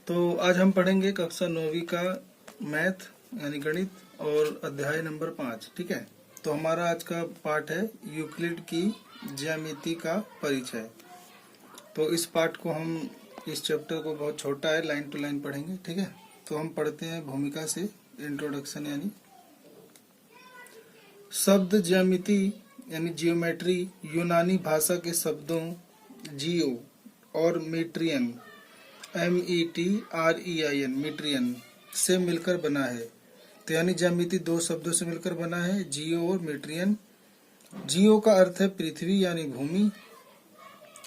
तो आज हम पढ़ेंगे कक्षा 9वीं का मैथ यानी गणित और अध्याय नंबर 5। ठीक है, तो हमारा आज का पाठ है यूक्लिड की ज्यामिति का परिचय। तो इस पाठ को हम इस चैप्टर को बहुत छोटा है, लाइन टू लाइन पढ़ेंगे। ठीक है, तो हम पढ़ते हैं भूमिका से, इंट्रोडक्शन। यानी शब्द ज्यामिति यानी जियोमेट्री यूनानी भाषा के शब्दों जियो और मीट्रियन METREIN मीट्रियन से मिलकर बना है। तो यानी ज्यामिति दो शब्दों से मिलकर बना है, जियो और मीट्रियन। जियो का अर्थ है पृथ्वी यानी भूमि,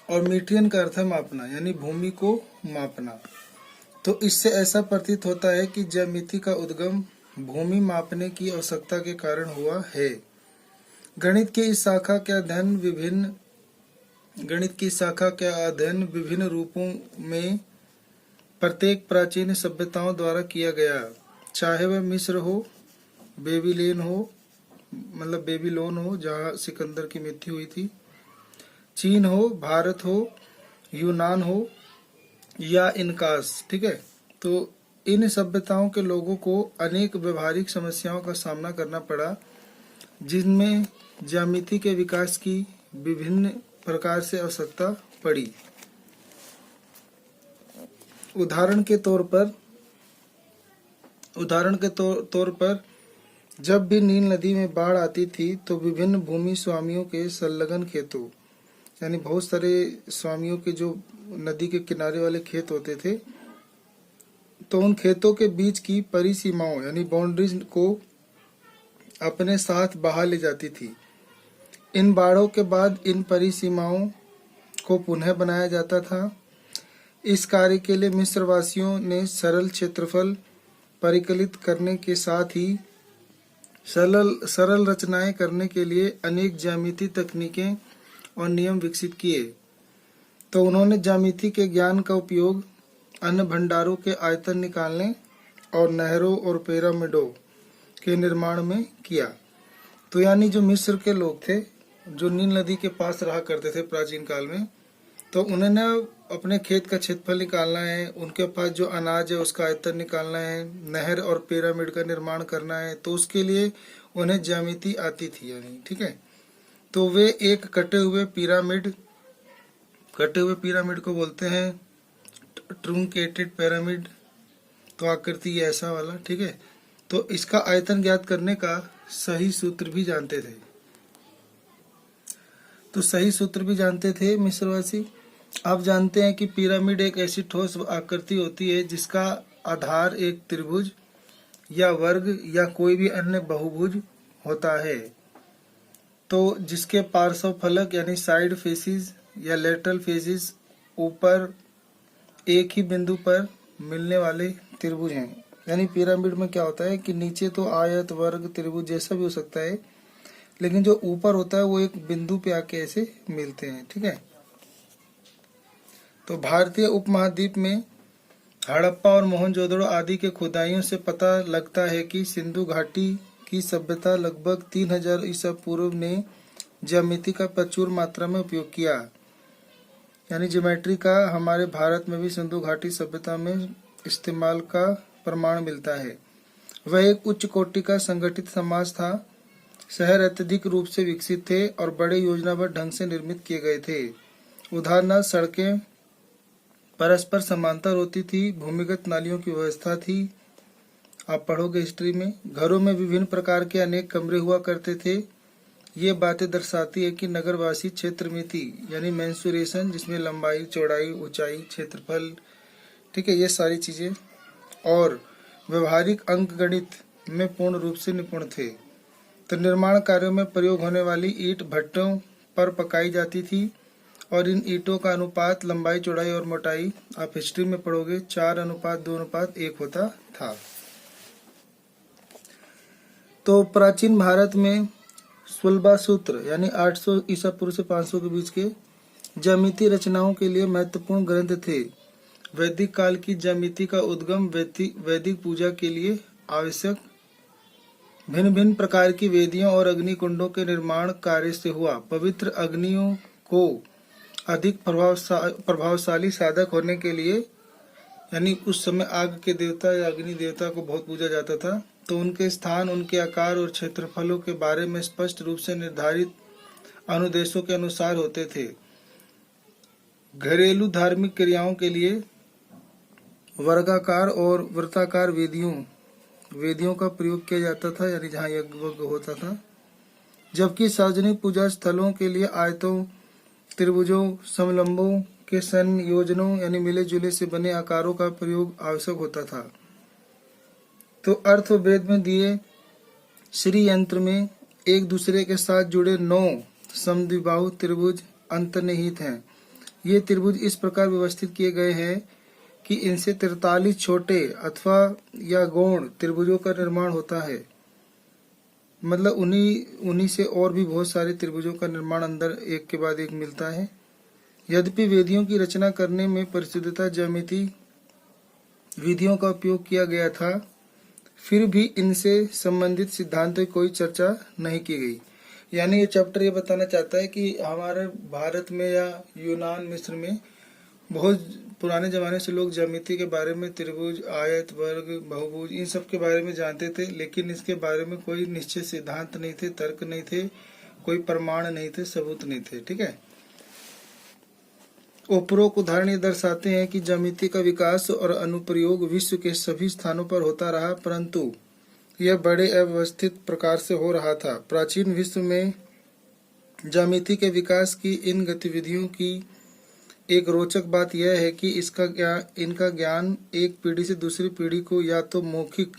और मीट्रियन का अर्थ है मापना यानी भूमि को मापना। तो इससे ऐसा प्रतीत होता है कि ज्यामिति का उद्गम भूमि मापने की आवश्यकता के कारण हुआ है। गणित की इस शाखा के अध्ययन विभिन्न रूपों में प्रत्येक प्राचीन सभ्यताओं द्वारा किया गया, चाहे वह मिस्र हो, बेबीलोन हो जहाँ सिकंदर की मृत्यु हुई थी, चीन हो, भारत हो, यूनान हो या इनकास। ठीक है, तो इन सभ्यताओं के लोगों को अनेक व्यवहारिक समस्याओं का सामना करना पड़ा, जिनमें ज्यामिति के विकास की विभिन्न प्रकार से आवश्यकता पड़ी। उदाहरण के तौर पर जब भी नील नदी में बाढ़ आती थी तो विभिन्न भूमि स्वामियों के संलग्न खेतों यानी बहुत सारे स्वामियों के जो नदी के किनारे वाले खेत होते थे, तो उन खेतों के बीच की परिसीमाओं यानी बाउंड्रीज को अपने साथ बहा ले जाती थी। इन बाढ़ों के बाद इन परिसीमाओं को पुनः बनाया जाता था। इस कार्य के लिए मिस्रवासियों ने सरल क्षेत्रफल परिकलित करने के साथ ही सरल रचनाएं करने के लिए अनेक ज्यामिति तकनीकें और नियम विकसित किए। तो उन्होंने ज्यामिति के ज्ञान का उपयोग अन्न भंडारों के आयतन निकालने और नहरों और पिरामिडों के निर्माण में किया। तो यानी जो मिस्र के लोग थे, जो नील नदी के पास रहा करते थे प्राचीन काल में, तो उन्हें अपने खेत का क्षेत्रफल निकालना है, उनके पास जो अनाज है उसका आयतन निकालना है, नहर और पिरामिड का निर्माण करना है, तो उसके लिए उन्हें ज्यामिति आती थी यानी। ठीक है, तो वे एक कटे हुए पिरामिड को बोलते हैं ट्रूंकेटेड पिरामिड। तो आकृति ऐसा वाला। ठीक है, तो इसका आयतन ज्ञात करने का सही सूत्र भी जानते थे मिस्रवासी। आप जानते हैं कि पिरामिड एक ऐसी ठोस आकृति होती है जिसका आधार एक त्रिभुज या वर्ग या कोई भी अन्य बहुभुज होता है, तो जिसके पार्श्व फलक यानी साइड फेसिस या लेटरल फेसिस ऊपर एक ही बिंदु पर मिलने वाले त्रिभुज हैं। यानी पिरामिड में क्या होता है कि नीचे तो आयत, वर्ग, त्रिभुज जैसा भी हो सकता है, लेकिन जो ऊपर होता है वो एक बिंदु पे आके ऐसे मिलते हैं। ठीक है, तो भारतीय उपमहाद्वीप में हड़प्पा और मोहनजोदड़ो आदि के खुदाइयों से पता लगता है कि सिंधु घाटी की सभ्यता लगभग 3000 ईसा पूर्व ने ज्यामिति का प्रचुर मात्रा में उपयोग किया। यानी ज्योमेट्री का हमारे भारत में भी सिंधु घाटी सभ्यता में इस्तेमाल का प्रमाण मिलता है। वह एक उच्च कोटि का संगठित समाज था। शहर अत्यधिक रूप से विकसित थे और बड़े योजनाबद्ध ढंग से निर्मित किए गए थे। उदाहरणार्थ सड़कें परस्पर समांतर होती थी, भूमिगत नालियों की व्यवस्था थी। आप पढ़ोगे हिस्ट्री में। घरों में विभिन्न प्रकार के अनेक कमरे हुआ करते थे। ये बातें दर्शाती है कि नगरवासी क्षेत्रमिति यानी मेंसुरेशन, जिसमें लंबाई, चौड़ाई, ऊंचाई, क्षेत्रफल, ठीक है, ये सारी चीजें, और व्यवहारिक अंकगणित में पूर्ण रूप से निपुण थे। तो निर्माण कार्यों में प्रयोग होने वाली ईंट भट्टों पर पकाई जाती थी और इन ईंटों का अनुपात लंबाई, चौड़ाई और मोटाई आप हिस्ट्री में पढ़ोगे 4:2:1 होता था। तो प्राचीन भारत में सुलभा सूत्र यानी 800 ईसा पूर्व से 500 के बीच के ज्यामिति रचनाओं के लिए महत्वपूर्ण ग्रंथ थे। वैदिक काल की ज्यामिति का उद्गम वैदिक पूजा के लिए आवश्यक भिन्न भिन्न प्रकार की वेदियों और अग्नि कुंडों के निर्माण कार्य से हुआ। पवित्र अग्नियों को अधिक प्रभावशाली साधक होने के लिए यानी उस समय आग के देवता या अग्नि देवता को बहुत पूजा जाता था, तो उनके स्थान, उनके आकार और क्षेत्रफलों के बारे में स्पष्ट रूप से निर्धारित अनुदेशों के अनुसार होते थे। घरेलू धार्मिक क्रियाओं के लिए वर्गाकार और वृत्ताकार वेदियों का प्रयोग किया जाता था, यानी जहाँ यज्ञ होता था। जबकि सार्वजनिक पूजा स्थलों के लिए आयतों, त्रिभुजों, समलंबों के संयोजनों यानी मिले जुले से बने आकारों का प्रयोग आवश्यक होता था। तो अर्थवेद में दिए श्री यंत्र में एक दूसरे के साथ जुड़े 9 समद्विबाहु त्रिभुज अंतर्निहित हैं। ये त्रिभुज इस प्रकार व्यवस्थित किए गए हैं कि इनसे 43 छोटे अथवा या गौण त्रिभुजों का निर्माण होता है। मतलब उन्हीं से और भी बहुत सारे त्रिभुजों का निर्माण अंदर एक के बाद एक मिलता है। यद्यपि वेदियों की रचना करने में परिशुद्धता ज्यामिति विधियों का उपयोग किया गया था, फिर भी इनसे संबंधित सिद्धांतों की कोई चर्चा नहीं की गई। यानी ये चैप्टर ये बताना चाहता है कि हमारे भारत में या यूनान, मिस्र में बहुत पुराने जमाने से लोग ज्यामिति के बारे में, त्रिभुज, आयत, वर्ग, बहुभुज, इन सब के बारे में जानते थे, लेकिन इसके बारे में कोई निश्चित सिद्धांत नहीं थे, तर्क नहीं थे, कोई प्रमाण नहीं थे, सबूत नहीं थे। ठीक है। उपरोक्त उदाहरण ये दर्शाते हैं कि ज्यामिति का विकास और अनुप्रयोग विश्व के सभी स्थानों पर होता रहा, परंतु यह बड़े अव्यवस्थित प्रकार से हो रहा था। प्राचीन विश्व में ज्यामिति के विकास की इन गतिविधियों की एक रोचक बात यह है कि इनका ज्ञान एक पीढ़ी से दूसरी पीढ़ी को या तो मौखिक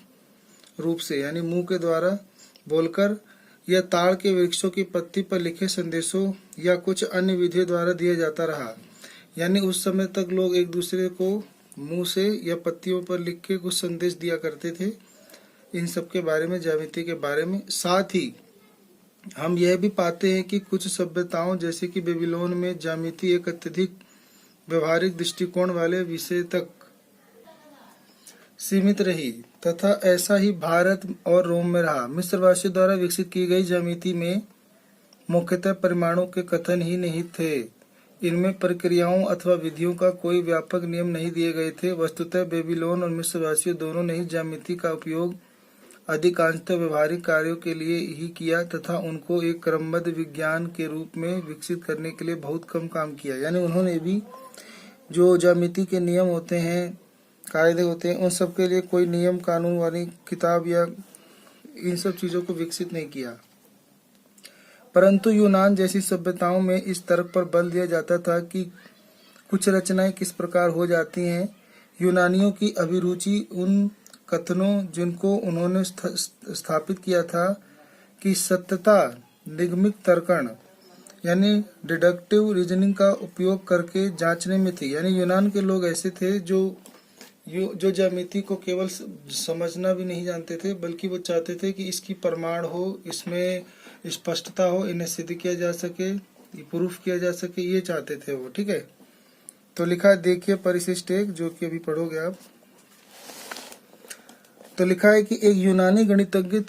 रूप से यानी मुंह के द्वारा बोलकर, या ताड़ के वृक्षों की पत्ती पर लिखे संदेशों या कुछ अन्य विधियों द्वारा दिया जाता रहा। यानी उस समय तक लोग एक दूसरे को मुंह से या पत्तियों पर लिख के कुछ संदेश दिया करते थे, इन सब के बारे में, ज्यामिति के बारे में। साथ ही हम यह भी पाते हैं कि कुछ सभ्यताओं जैसे कि बेबीलोन में ज्यामिति एक अत्यधिक व्यवहारिक दृष्टिकोण वाले विषय तक सीमित रही, तथा ऐसा ही भारत और रोम में रहा। मिस्रवासियों द्वारा विकसित की गई ज्यामिति में मुख्यतः परिमाणों के कथन ही नहीं थे। इनमें प्रक्रियाओं अथवा विधियों का कोई व्यापक नियम नहीं दिए गए थे। वस्तुतः बेबीलोन और मिस्रवासियों दोनों ने ही ज्यामिति का उपयोग अधिकांशतः व्यवहारिक कार्यों के लिए ही किया तथा उनको एक क्रमबद्ध विज्ञान के रूप में विकसित करने के लिए बहुत कम काम किया। यानी उन्होंने भी जो ज्यामिति के नियम होते हैं, कायदे होते हैं, उन सब के लिए कोई नियम कानून वाली किताब या इन सब चीजों को विकसित नहीं किया। परंतु यूनान जैसी सभ्यताओं में इस तर्क पर बल दिया जाता था कि कुछ रचनाएं किस प्रकार हो जाती हैं। यूनानियों की अभिरुचि उन कथनों जिनको उन्होंने स्थापित किया था कि सत्यता निगमित तर्कण यानी डिडक्टिव रीजनिंग का उपयोग करके जांचने में थी। यानी यूनान के लोग ऐसे थे जो ज्यामिति को केवल समझना भी नहीं जानते थे, बल्कि वो चाहते थे कि इसकी प्रमाण हो, इसमें स्पष्टता हो, इन्हें सिद्ध किया जा सके, प्रूफ किया जा सके, ये चाहते थे वो। ठीक है। तो लिखा है, देखिए परिशिष्टेक जो कि अभी पढ़ोगे आप। तो लिखा है कि एक यूनानी गणितज्ञ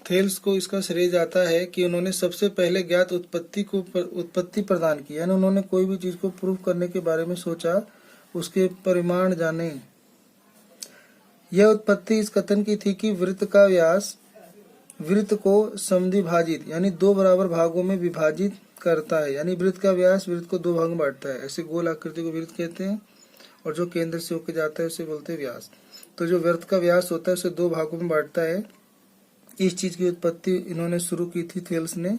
थेल्स को इसका श्रेय जाता है कि उन्होंने सबसे पहले ज्ञात उत्पत्ति प्रदान की। यानी उन्होंने कोई भी चीज को प्रूफ करने के बारे में सोचा, उसके परिमाण जाने। यह उत्पत्ति इस कथन की थी कि वृत्त का व्यास वृत्त को समद्विभाजित यानी 2 बराबर भागों में विभाजित करता है। यानी वृत्त का व्यास वृत्त को 2 भाग में बांटता है। ऐसे गोल आकृति को वृत्त कहते हैं और जो केंद्र से होकर जाता है उसे बोलते हैं व्यास। तो जो वृत्त का व्यास होता है उसे 2 भागों में बांटता है। इस चीज की उत्पत्ति इन्होंने शुरू की थी थेल्स ने,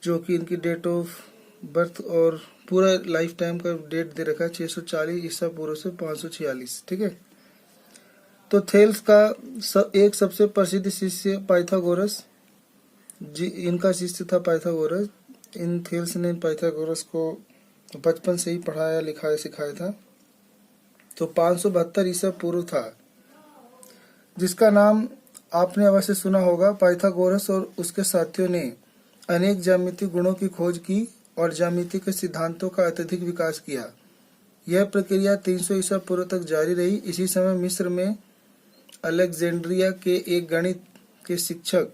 जो कि इनकी डेट ऑफ बर्थ और पूरा लाइफ टाइम का डेट दे रखा है 640 ईसा पूर्व से 546। ठीक है। तो थेल्स का एक सबसे प्रसिद्ध शिष्य पाइथागोरस, इनका शिष्य था पाइथागोरस। इन थेल्स ने पाइथागोरस को बचपन से ही पढ़ाया, लिखाया, सिखाया था। तो 572 ईसा पूर्व था, जिसका नाम आपने अवश्य सुना होगा। पाइथागोरस और उसके साथियों ने अनेक ज्यामितीय गुणों की खोज की और ज्यामिति के सिद्धांतों का अत्यधिक विकास किया। यह प्रक्रिया 300 ईसा पूर्व तक जारी रही। इसी समय मिस्र में अलेक्जेंड्रिया के एक गणित के शिक्षक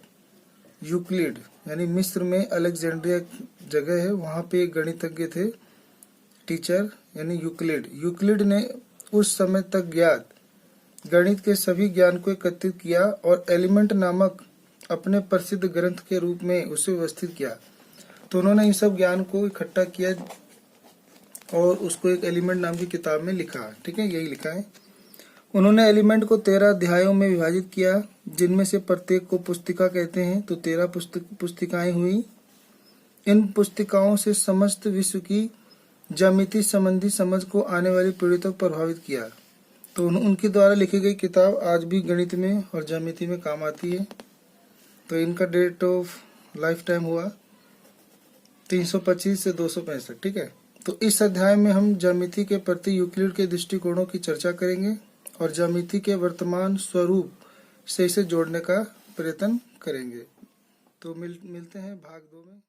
यूक्लिड, यानी मिस्र में अलेक्जेंड्रिया जगह है, वहां पे एक गणितज्ञ थे, टीचर, यानी यूक्लिड ने उस समय तक ज्ञात गणित के सभी ज्ञान को एकत्रित किया और एलिमेंट नामक अपने प्रसिद्ध ग्रंथ के रूप में उसे व्यवस्थित किया। तो उन्होंने इन सब ज्ञान को इकट्ठा किया और उसको एक एलिमेंट नाम की किताब में लिखा। ठीक है, यही लिखा है। उन्होंने एलिमेंट को 13 अध्यायों में विभाजित किया, जिनमें से प्रत्येक को पुस्तिका कहते हैं। तो 13 पुस्तिकाएं हुई। इन पुस्तिकाओं से समस्त विश्व की ज्यामिति संबंधी समझ को आने वाली पीढ़ी तक प्रभावित किया। तो उनके द्वारा लिखी गई किताब आज भी गणित में और ज्यामिति में काम आती है। तो इनका डेट ऑफ लाइफ टाइम हुआ 325 से 265। ठीक है, तो इस अध्याय में हम ज्यामिति के प्रति यूक्लिड के दृष्टिकोणों की चर्चा करेंगे और ज्यामिति के वर्तमान स्वरूप से इसे जोड़ने का प्रयत्न करेंगे। तो मिलते हैं भाग 2 में।